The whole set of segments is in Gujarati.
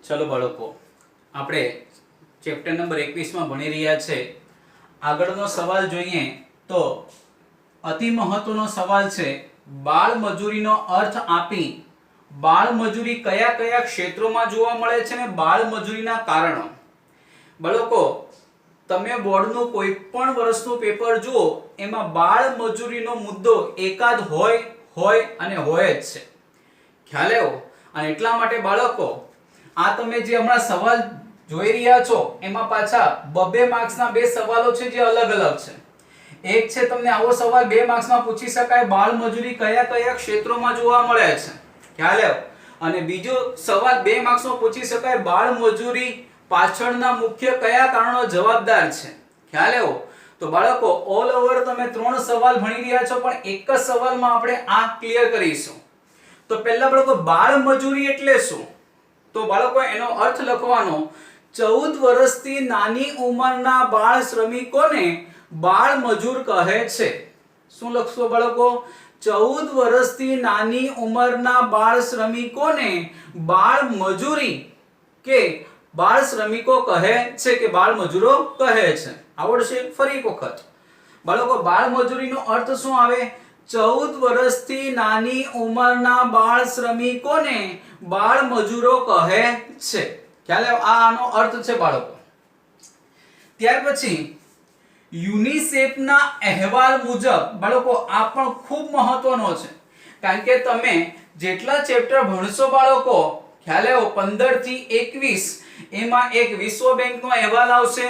चलो बाळको આપણે ચેપ્ટર નંબર 21 માં ભણી રહ્યા છે। આગળનો સવાલ જોઈએ તો અતિ મહત્વનો સવાલ છે બાળ મજૂરીનો અર્થ આપી બાળ મજૂરી કયા કયા ક્ષેત્રોમાં જોવા મળે છે ને બાળ મજૂરીના કારણો। બાળકો તમે બોર્ડનું કોઈ પણ વર્ષનું પેપર જુઓ એમાં બાળ મજૂરીનો મુદ્દો એકાદ હોય અને હોય જ છે, ખ્યાલ આવ્યો। અને એટલા માટે બાળકો આ તમે જે હમણાં સવાલ જોઈ રહ્યા છો એમાં પાછા 2 માર્ક્સના બે સવાલો છે જે અલગ અલગ છે। એક છે તમને આવો સવાલ 2 માર્ક્સમાં પૂછી શકાય બાળ મજૂરી કયા કયા ક્ષેત્રોમાં જોવા મળે છે, ખ્યાલ આવ્યો। અને બીજો સવાલ 2 માર્ક્સમાં પૂછી શકાય બાળ મજૂરી પાછળના મુખ્ય કયા કારણો જવાબદાર છે, ખ્યાલ આવ્યો। તો બાળકો ઓલ ઓવર તમે 3 સવાલ ભણી રહ્યા છો પણ એક જ સવાલમાં આપણે આ ક્લિયર કરીશું। તો પહેલા બાળકો બાળ મજૂરી એટલે શું? તો બાળકો એનો અર્થ લખવાનો 14 વર્ષથી નાની ઉંમરના બાળ શ્રમિકોને બાળ મજૂર કહે છે। શું લખશો બાળકો? 14 વર્ષથી નાની ઉંમરના બાળ શ્રમિકોને બાળ મજૂરી કે બાળ શ્રમિકો કહે છે કે બાળ મજૂરો કહે છે। આવડશે? ફરી એક વખત બાળકો બાળ મજૂરીનો અર્થ શું આવે? 14 વર્ષથી નાની ઉંમરના બાળ શ્રમિકોને બાળ મજૂરો કહે છે, ખ્યાલ આવ્યો? આ આનો અર્થ છે બાળકો। ત્યાર પછી યુનિસેફના અહેવાલ મુજબ બાળકો આ પણ ખૂબ મહત્વનો છે કારણ કે તમે જેટલા ચેપ્ટર ભણશો બાળકો, ખ્યાલ આવ્યો, 15 થી 21 એમાં એક વિશ્વ બેંકનો અહેવાલ આવશે,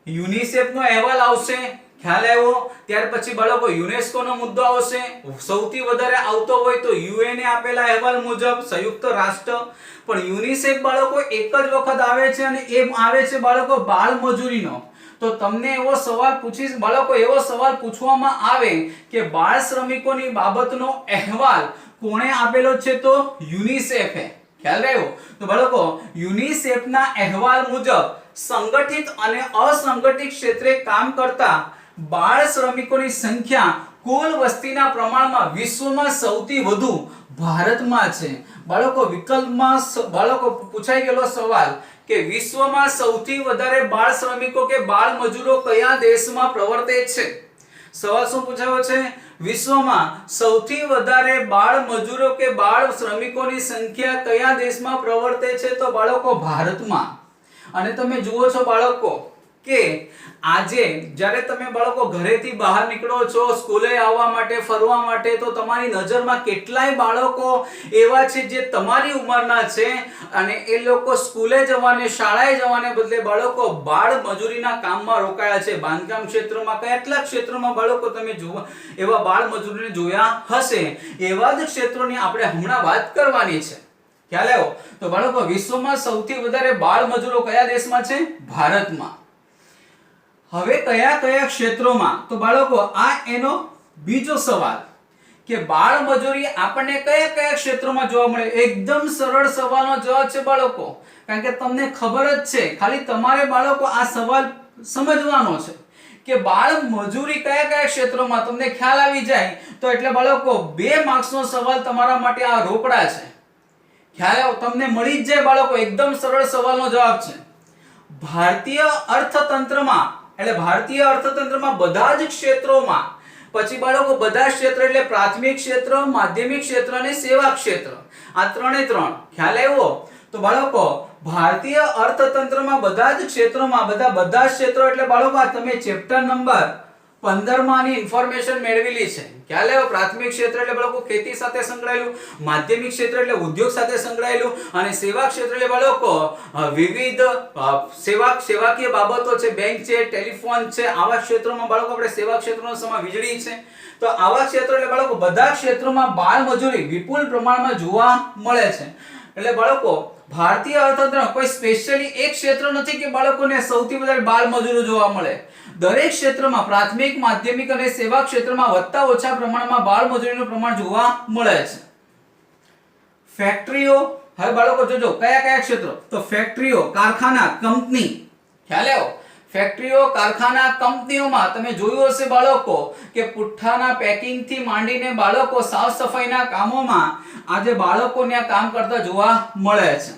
યુનિસેફનો અહેવાલ આવશે, ખ્યાલ આવ્યો। ત્યાર પછી બાળકો યુનેસ્કોનો મુદ્દો આવશે, સૌથી વધારે આવતો હોય તો યુએન એ આપેલા અહેવાલ મુજબ સંયુક્ત રાષ્ટ્ર, પણ યુનિસેફ બાળકો એક જ વખત આવે છે અને એ આવે છે બાળકો બાળ મજૂરીનો। તો તમને એવો સવાલ પૂછીશ બાળકો, એવો સવાલ પૂછવામાં આવે કે બાળ શ્રમિકોની બાબતનો અહેવાલ કોણે આપેલો છે? તો યુનિસેફે, ખ્યાલ આવ્યો? તો બાળકો યુનિસેફના અહેવાલ મુજબ સંગઠિત અને અસંગઠિત ક્ષેત્રે કામ કરતા બાળ શ્રમિકોની સંખ્યા કુલ વસ્તીના પ્રમાણમાં વિશ્વમાં સૌથી વધુ ભારતમાં છે। બાળકો વિકલ્પમાં બાળકો પૂછાઈ ગયેલો સવાલ કે વિશ્વમાં સૌથી વધારે બાળ શ્રમિકો કે બાળ મજૂરો કયા દેશમાં પ્રવર્તે છે? સવાલ શું પૂછાયો છે? વિશ્વમાં સૌથી વધારે બાળ મજૂરો કે બાળ શ્રમિકોની સંખ્યા કયા દેશમાં પ્રવર્તે છે? તો બાળકો ભારતમાં। અને તમે જુઓ છો બાળકો કે આજે જ્યારે તમે બાળકો ઘરેથી બહાર નીકળો છો સ્કૂલે આવવા માટે, ફરવા માટે, તો તમારી નજરમાં કેટલાય બાળકો એવા છે જે તમારી ઉંમરના છે અને એ લોકો સ્કૂલે જવાને, શાળાએ જવાને બદલે બાળકો બાળ મજૂરીના કામમાં રોકાયા છે। બાંધકામ ક્ષેત્રમાં, કેટલાક ક્ષેત્રોમાં બાળકો તમે જોવા એવા બાળ મજૂરીને જોયા હશે। એવા જ ક્ષેત્રોની આપણે હમણાં વાત કરવાની છે, ખ્યાલ આવ્યો? તો બાળકો વિશ્વમાં સૌથી વધારે બાળ મજૂરો કયા દેશમાં છે? ભારતમાં। હવે કયા કયા ક્ષેત્રોમાં? તો બાળકો આ એનો બીજો સવાલ કે બાળ મજૂરી આપણને કયા કયા ક્ષેત્રોમાં જોવા મળે? એકદમ સરળ સવાલનો જવાબ છે બાળકો, કારણ કે તમને ખબર જ છે, ખાલી તમારે બાળકો આ સવાલ સમજવાનો છે કે બાળ મજૂરી કયા કયા ક્ષેત્રોમાં, તમને ખ્યાલ આવી જાય તો એટલે બાળકો 2 માર્ક્સનો સવાલ તમારા માટે આ રોકડા છે, ખ્યાલ આવ્યો? તમને મળી જ જાય બાળકો, એકદમ સરળ સવાલનો જવાબ છે। ભારતીય અર્થતંત્રમાં એટલે ભારતીય અર્થતંત્રમાં બધા જ ક્ષેત્રોમાં, પછી બાળકો બધા ક્ષેત્ર એટલે પ્રાથમિક ક્ષેત્ર, માધ્યમિક ક્ષેત્ર અને સેવા ક્ષેત્ર, આ ત્રણે ત્રણ, ખ્યાલ આવ્યો? તો બાળકો ભારતીય અર્થતંત્રમાં બધા જ ક્ષેત્રોમાં, બધા ક્ષેત્રો એટલે બાળકો આ તમે ચેપ્ટર નંબર 15 માં આની ઇન્ફોર્મેશન મેળવેલી છે, ખ્યાલ આવ્યો? પ્રાથમિક ક્ષેત્ર એટલે બાળકો ખેતી સાથે સંકળાયેલું, માધ્યમિક ક્ષેત્ર એટલે ઉદ્યોગ સાથે સંકળાયેલું અને સેવા ક્ષેત્ર એટલે બાળકો વિવિધ સેવાકીય બાબતો છે, બેંક છે, ટેલિફોન છે, આવા ક્ષેત્રોમાં બાળકો આપણે સેવા ક્ષેત્રનો સમાવેશ, વીજળી છે, તો આવા ક્ષેત્રો એટલે બાળકો બધા ક્ષેત્રોમાં બાળ મજૂરી વિપુલ પ્રમાણમાં જોવા મળે છે। એટલે બાળકો ભારતીય અર્થતંત્ર કોઈ સ્પેશિયલી એક ક્ષેત્ર નથી કે બાળકોને સૌથી વધારે બાળ મજૂરો જોવા મળે। દરેક ક્ષેત્રમાં પ્રાથમિક, માધ્યમિક અને સેવા ક્ષેત્રમાં વધતા ઓછા પ્રમાણમાં બાળ મજૂરીનું પ્રમાણ જોવા મળે છે। ફેક્ટરીઓ, હવે બાળકો જોજો કયા કયા ક્ષેત્રો? તો ફેક્ટરીઓ, કારખાના, કંપની, ખ્યાલ આવ્યો? ફેક્ટરીઓ, કારખાના, કંપનીઓમાં તમે જોયું હશે બાળકો કે પુઠ્ઠાના પેકિંગ થી માંડીને બાળકો સાફ સફાઈના કામોમાં આજે બાળકોને આ કામ કરતા જોવા મળે છે।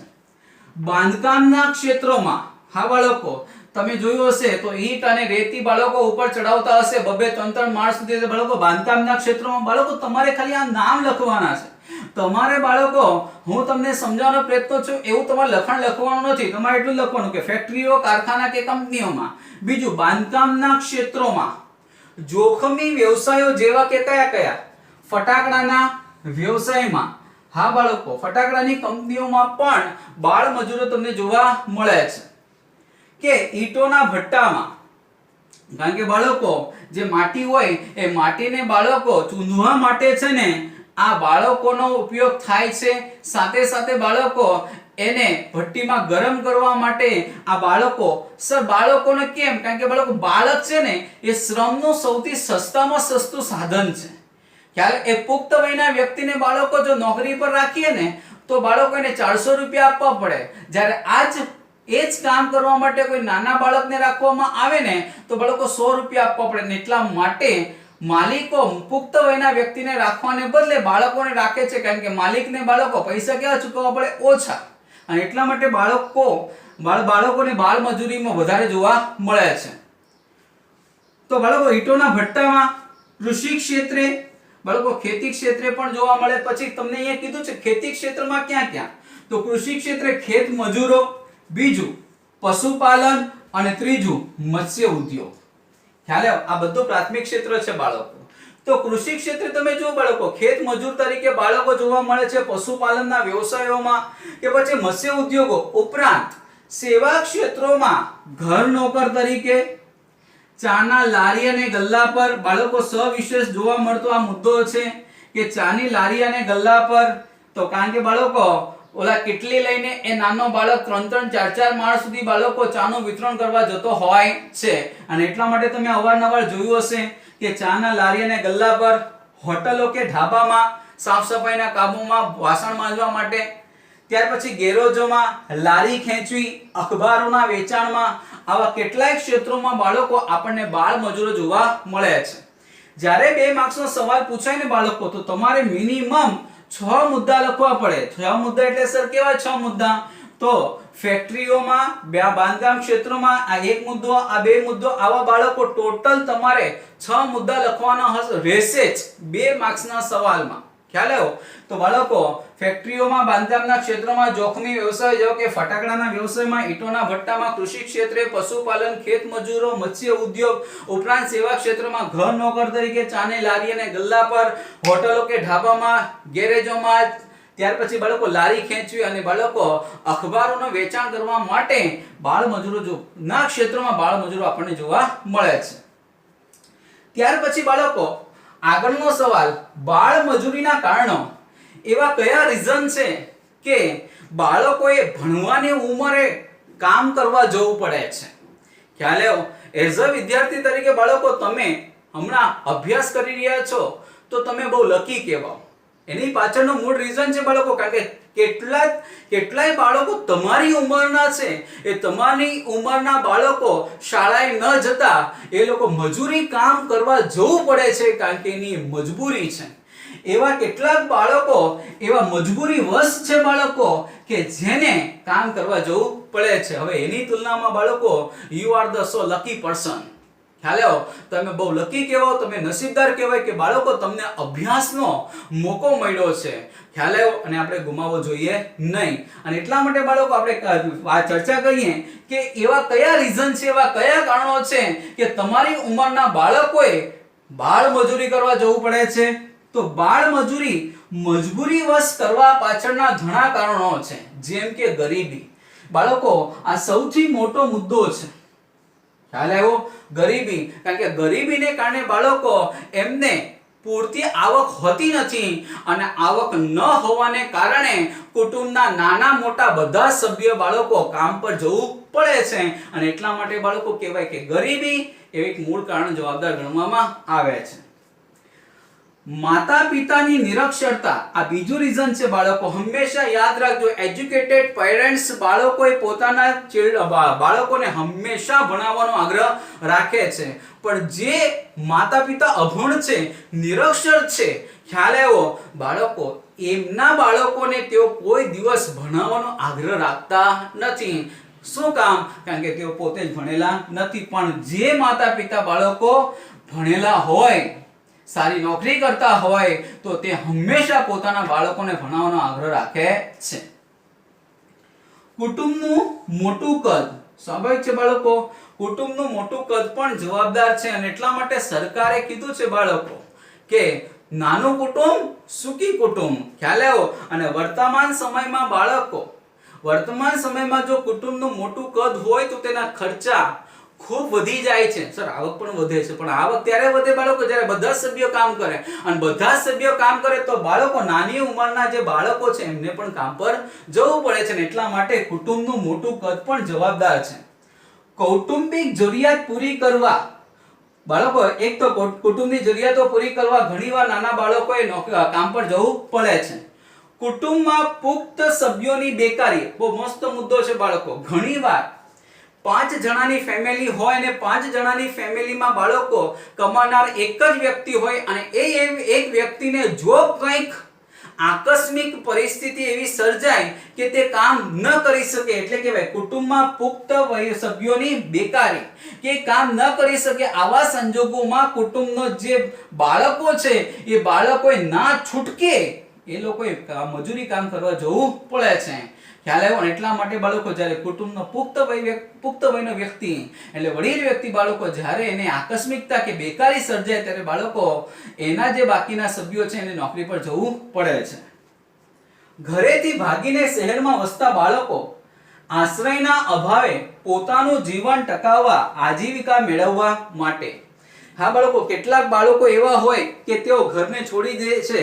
બાંધકામના ક્ષેત્રોમાં હા બાળકો તમે જોયું હશે તો ઈંટ અને રેતી બાળકો ઉપર ચડાવતા હશે, બબે 3-3 માળ સુધી બાળકો બાંધકામના ક્ષેત્રોમાં બાળકો તમારે ખાલી આ નામ લખવાના છે. તમારે બાળકો હું તમને સમજાવવાનો પ્રયત્ન છું એવું તમારે લખાણ લખવાનું નથી, તમારે એટલું લખવાનું કે ફેક્ટરીઓ, કારખાના કે કંપનીઓમાં. બીજું બાંધકામના ક્ષેત્રોમાં જોખમી વ્યવસાયો જેવા કે કયા કયા? ફટાકડાના વ્યવસાયમાં હા બાળકો ફટાકડાની કંપનીઓમાં પણ બાળ મજૂરો તમને જોવા મળે છે. કે ઈંટોના ભઠ્ઠામાં, કારણ કે બાળકો જે માટી હોય એ માટીને બાળકો ચૂંધવા માટે છે ને આ બાળકોનો ઉપયોગ થાય છે. સાથે સાથે બાળકો એને ભઠ્ઠીમાં ગરમ કરવા માટે આ બાળકો બાળકોને કેમ? કારણ કે બાળકો બાળક છે ને એ શ્રમનું સૌથી સસ્તામાં સસ્તું સાધન છે. ખ્યાલ? એ પુખ્ત વયના વ્યક્તિને બાળકો જો નોકરી પર રાખીએ ને તો બાળકોને 400 રૂપિયા આપવા પડે. જ્યારે એ જ કામ કરવા માટે કોઈ નાના બાળકને રાખવામાં આવે ને તો બાળકો 100 રૂપિયા આપવા પડે. એટલા માટે માલિકો પુખ્ત વયના વ્યક્તિને રાખવાને બદલે બાળકોને રાખે છે, કારણ કે માલિકને બાળકો પૈસા કેવા ચૂકવવા પડે? ઓછા. અને એટલા માટે બાળકોને બાળ મજૂરીમાં વધારે જોવા મળે છે. તો બાળકો ઈંટોના ભઠ્ઠામાં, કૃષિ ક્ષેત્રે, બાળકો ખેતી ક્ષેત્રે પણ જોવા મળે. પછી તમને અહીંયા કીધું છે ખેતી ક્ષેત્રમાં ક્યાં ક્યાં? તો કૃષિ ક્ષેત્રે ખેત મજૂરો, બીજું પશુપાલન અને ત્રીજું મત્સ્ય ઉદ્યોગ. ખ્યાલ આવ્યો? આ બધું પ્રાથમિક ક્ષેત્ર છે બાળકો. તો કૃષિ ક્ષેત્રે તમે જો બાળકો ખેત મજૂર તરીકે બાળકો જોવા મળે છે પશુપાલનના વ્યવસાયોમાં કે પછી મત્સ્ય ઉદ્યોગો. ઉપરાંત સેવા ક્ષેત્રોમાં ઘર નોકર તરીકે, ચાના લારી અને ગલ્લા પર બાળકો સવિશેષ જોવા મળતો આ મુદ્દો છે કે ચાની લારી અને ગલ્લા પર. તો કારણ કે બાળકો ઓલા કેટલી લઈને એ નાનો બાળક 3-3, 4-4 માળ સુધી બાળકો ચાનું વિતરણ કરવા જતો હોય છે. અને એટલા માટે તમે અવારનવાર જોયું હશે કે ચાના લારી અને ગલ્લા પર, હોટલો કે ઢાબામાં સાફ સફાઈના કામોમાં, વાસણ માંજવા માટે, ત્યાર પછી ગેરેજોમાં લારી ખેંચવી, અખબારોના વેચાણમાં, આવા કેટલાય ક્ષેત્રોમાં બાળકો આપણને બાળ મજૂરો જોવા મળે છે. જ્યારે 2 માર્ક્સનો સવાલ પૂછાય ને બાળકો તો તમારે મિનિમમ 6 મુદ્દા લખવા પડે. 6 મુદ્દા એટલે સર કેવા 6 મુદ્દા? તો ફેક્ટરીઓમાં, બાંધકામ ક્ષેત્રોમાં આ 1 મુદ્દો, આ 2 મુદ્દો, આવા બાળકો ટોટલ તમારે 6 મુદ્દા લખવાના રહેશે જ 2 માર્ક્સના સવાલમાં. ખ્યાલ આવ્યો? તો બાળકો ફેક્ટરીઓમાં, બાંધકામના ક્ષેત્રમાં, જોખમી વ્યવસાય જેવો કે ફટાકડાના વ્યવસાયમાં, ઈંટોના ભઠ્ઠામાં, કૃષિ ક્ષેત્રે, પશુપાલન, ખેત મજૂરો, મત્સ્ય ઉદ્યોગ, ઉપરાંત સેવા ક્ષેત્રમાં ઘર નોકર તરીકે, ચાને લારી અને ગલ્લા પર, હોટલો કે ઢાબામાં, ગેરેજોમાં, ત્યાર પછી બાળકો લારી ખેંચવી અને બાળકો અખબારોનું વેચાણ કરવા માટે બાળ મજૂરો ના ક્ષેત્રમાં બાળ મજૂરો આપણને જોવા મળે છે. ત્યાર પછી બાળકો આગળનો સવાલ, બાળ મજૂરીના કારણો. એવા કયા રીઝન છે કે બાળકોએ ભણવાની ઉંમરે કામ કરવા જવું પડે છે? ખ્યાલ આવ્યો? એઝ અ વિદ્યાર્થી તરીકે બાળકો તમે હમણાં અભ્યાસ કરી રહ્યા છો તો તમે બહુ લકી કહેવાઓ. એની પાછળનો મૂળ રીઝન છે બાળકો, કારણ કે કેટલાય બાળકો તમારી ઉંમરના છે, એ તમારી ઉંમરના બાળકો શાળાએ ન જતા એ લોકો મજૂરી કામ કરવા જવું પડે છે, કારણ કે એની મજબૂરી છે. એવા કેટલાક બાળકો એવા મજબૂરી વશ છે બાળકો કે જેને કામ કરવા જવું પડે છે. હવે એની તુલનામાં બાળકો you are the so lucky person. ખ્યાલ આવ્યો? તમે બહુ લકી કહેવાઓ, તમે નસીબદાર કહેવાય કે બાળકો તમને અભ્યાસનો મોકો મળ્યો છે. ખ્યાલ આવ્યો? અને આપણે ગુમાવવો જોઈએ નહીં. અને એટલા માટે બાળકો આપણે આ ચર્ચા કરીએ કે એવા કયા રીઝન છે, એવા કયા કારણો છે કે તમારી ઉંમરના બાળકોએ બાળ મજૂરી કરવા જવું પડે છે. તો બાળ મજૂરી મજબૂરી વશ કરવા પાછળના ઘણા કારણો છે, જેમ કે ગરીબી. બાળકો આ સૌથી મોટો મુદ્દો છે. ખ્યાલ આવ્યો? ગરીબી. કારણ કે ગરીબીને કારણે બાળકો એમને પૂરતી આવક હોતી નથી અને આવક ન હોવાને કારણે કુટુંબના નાના મોટા બધા સભ્ય બાળકો કામ પર જવું પડે છે. અને એટલા માટે બાળકો કહેવાય કે ગરીબી એ એક મૂળ કારણ જવાબદાર ગણવામાં આવે છે. માતા પિતાની નિરક્ષરતા આ બીજું રીઝન છે બાળકો. હંમેશા યાદ રાખજો, એજ્યુકેટેડ પેરેન્ટ્સ બાળકોએ પોતાના બાળકોને હંમેશા ભણાવવાનો આગ્રહ રાખે છે, પણ જે માતા પિતા અભણ છે, નિરક્ષર છે, ખ્યાલ આવ્યો બાળકો, એમના બાળકોને તેઓ કોઈ દિવસ ભણાવવાનો આગ્રહ રાખતા નથી. શું કામ? કારણ કે તેઓ પોતે જ ભણેલા નથી. પણ જે માતા પિતા બાળકો ભણેલા હોય, સારી નોકરી કરતા હોય, તો તે હંમેશા પોતાના બાળકોને ભણાવવાનો આગ્રહ રાખે છે. કુટુંબનું મોટું કદ, સ્વાભાવિક છે બાળકો, કુટુંબનું મોટું કદ પણ જવાબદાર છે. અને એટલા માટે સરકારે કીધું છે બાળકો કે નાનું કુટુંબ સુખી કુટુંબ. ખ્યાલ આવ્યો? અને વર્તમાન સમયમાં બાળકો, વર્તમાન સમયમાં જો કુટુંબનું મોટું કદ હોય તો તેના ખર્ચા ખૂબ વધી જાય છે. સર, આવક પણ વધે છે, પણ આવક ત્યારે વધે બાળકો જ્યારે બધા સભ્યો કામ કરે. અને બધા સભ્યો કામ કરે તો બાળકો, નાની ઉંમરના જે બાળકો છે એમને પણ કામ પર જવું પડે છે. ને એટલા માટે કુટુંબનું મોટું કદ પણ જવાબદાર છે. કૌટુંબિક જરૂરિયાત પૂરી કરવા બાળકો, એક તો કુટુંબની જરૂરિયાતો પૂરી કરવા ઘણીવાર નાના બાળકોએ કામ પર જવું પડે છે. કુટુંબમાં પુખ્ત સભ્યોની બેકારી, બહુ મસ્ત મુદ્દો છે બાળકો. ઘણીવાર 5 જણાની ફેમિલી હોય અને 5 જણાની ફેમિલીમાં બાળકો કમાનાર એક જ વ્યક્તિ હોય અને એ એક વ્યક્તિને જો કંઈક આકસ્મિક પરિસ્થિતિ એવી સર્જાય કે તે કામ ન કરી શકે, એટલે કહેવાય કુટુંબમાં પુખ્ત સભ્યોની બેકારી, કે કામ ન કરી શકે. આવા સંજોગોમાં કુટુંબનો જે બાળકો છે એ બાળકોએ ના છૂટકે એ લોકોએ મજૂરી કામ કરવા જવું પડે છે. ખ્યાલ આવ્યો? એટલા માટે બાળકો, જ્યારે કુટુંબનો પુખ્ત વયનો વ્યક્તિ એટલે વડીલ વ્યક્તિ બાળકો, જ્યારે એને આકસ્મિકતા કે બેકારી સર્જાય ત્યારે બાળકો એના જે બાકીના સભ્યો છે એને નોકરી પર જવું પડે છે. ઘરેથી ભાગીને શહેરમાં વસતા બાળકો આશ્રયના અભાવે પોતાનું જીવન ટકાવવા, આજીવિકા મેળવવા માટે. હા બાળકો, કેટલાક બાળકો એવા હોય કે તેઓ ઘરને છોડી દે છે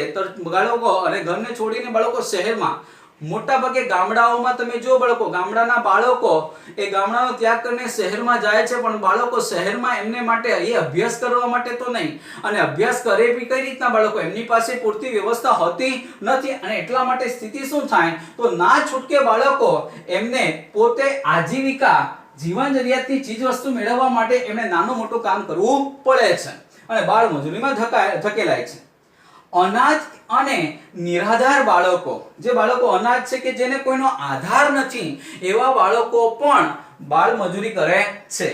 બાળકો, અને ઘરને છોડીને બાળકો શહેરમાં, મોટા ભાગે ગામડાઓમાં તમે જો બાળકો, ગામડાના બાળકો એ ગામડાનો ત્યાગ કરીને શહેરમાં જાય છે. પણ બાળકો શહેરમાં એમને માટે એ અભ્યાસ કરવા માટે તો નહીં, અને અભ્યાસ કરે બી કઈ રીતના બાળકો, એમની પાસે પૂરતી વ્યવસ્થા હોતી નથી. અને એટલા માટે સ્થિતિ શું થાય, તો ના છૂટકે બાળકો એમને પોતે આજીવિકા, જીવન જરૂરિયાતની ચીજ વસ્તુ મેળવવા માટે એમને નાનું મોટું કામ કરવું પડે છે અને બાળ મજૂરીમાં ધકેલાય છે. અનાજ અને નિરાધાર બાળકો, જે બાળકો અનાજ છે કે જેને કોઈનો આધાર નથી, એવા બાળકો પણ બાળ મજૂરી કરે છે.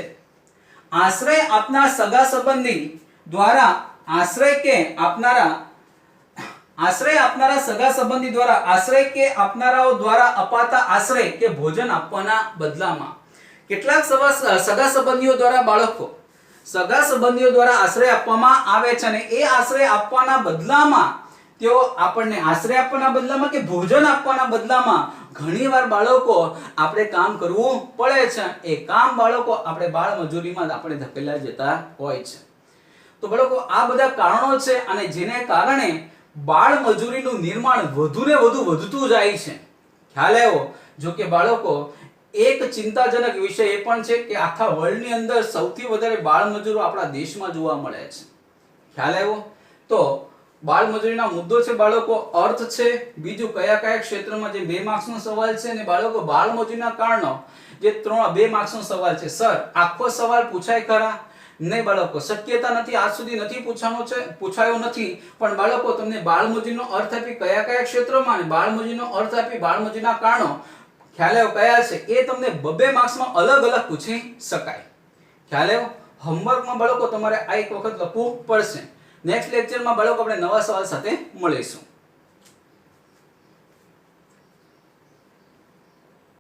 આશ્રય આપનાર સગા સંબંધી દ્વારા આશ્રય કે આપનારાઓ દ્વારા અપાતા આશ્રય કે ભોજન આપવાના બદલામાં, કેટલાક સગા સંબંધીઓ દ્વારા બાળકો, સગા સંબંધીઓ દ્વારા આશ્રય આપવામાં આવે છે. અને એ આશ્રય આપવાના બદલામાં તેઓ આપણને આશ્રય આપવાના બદલામાં કે ભોજન આપવાના બદલામાં ઘણીવાર બાળકો આપણે કામ કરવું પડે છે. એ કામ બાળકો આપણે બાળ મજૂરીમાં આપણે ધકેલા જતા હોય છે. તો બાળકો, આ બધા કારણો છે અને જેને કારણે બાળ મજૂરીનું નિર્માણ વધુ ને વધુ વધતું જાય છે. ખ્યાલ આવ્યો? જો કે બાળકો, એક ચિંતાજનક વિષય એ પણ છે કે આખા વર્લ્ડની અંદર સૌથી વધારે બાળ મજૂરો આપણા દેશમાં જોવા મળે છે. ખ્યાલ આવ્યો? તો બાળ મજૂરીના મુદ્દો છે બાળકો, અર્થ છે, બીજું કયા ક્ષેત્રમાં, જે 2 માર્ક્સનો સવાલ છે. અને બાળકો, બાળ મજૂરીના કારણો જે 2 માર્ક્સનો સવાલ છે. સર, આખો સવાલ પૂછાય ખરા? નહીં બાળકો, શક્યતા નથી, આજ સુધી નથી પૂછાયો નથી. પણ બાળકો, તમને બાળ મજૂરીનો અર્થ આપી કયા ક્ષેત્રોમાં, અને બાળ મજૂરીનો અર્થ આપી બાળ મજૂરીના કારણો ખ્યાલ આવ્યો કયા છે, એ તમને 2 માર્ક્સમાં અલગ અલગ પૂછી શકાય. ખ્યાલ આવ્યો? હોમવર્કમાં બાળકો તમારે આ એક વખત લખવું પડશે. નેક્સ્ટ લેક્ચરમાં બાળકો આપણે નવા સવાલ સાથે મળીશું.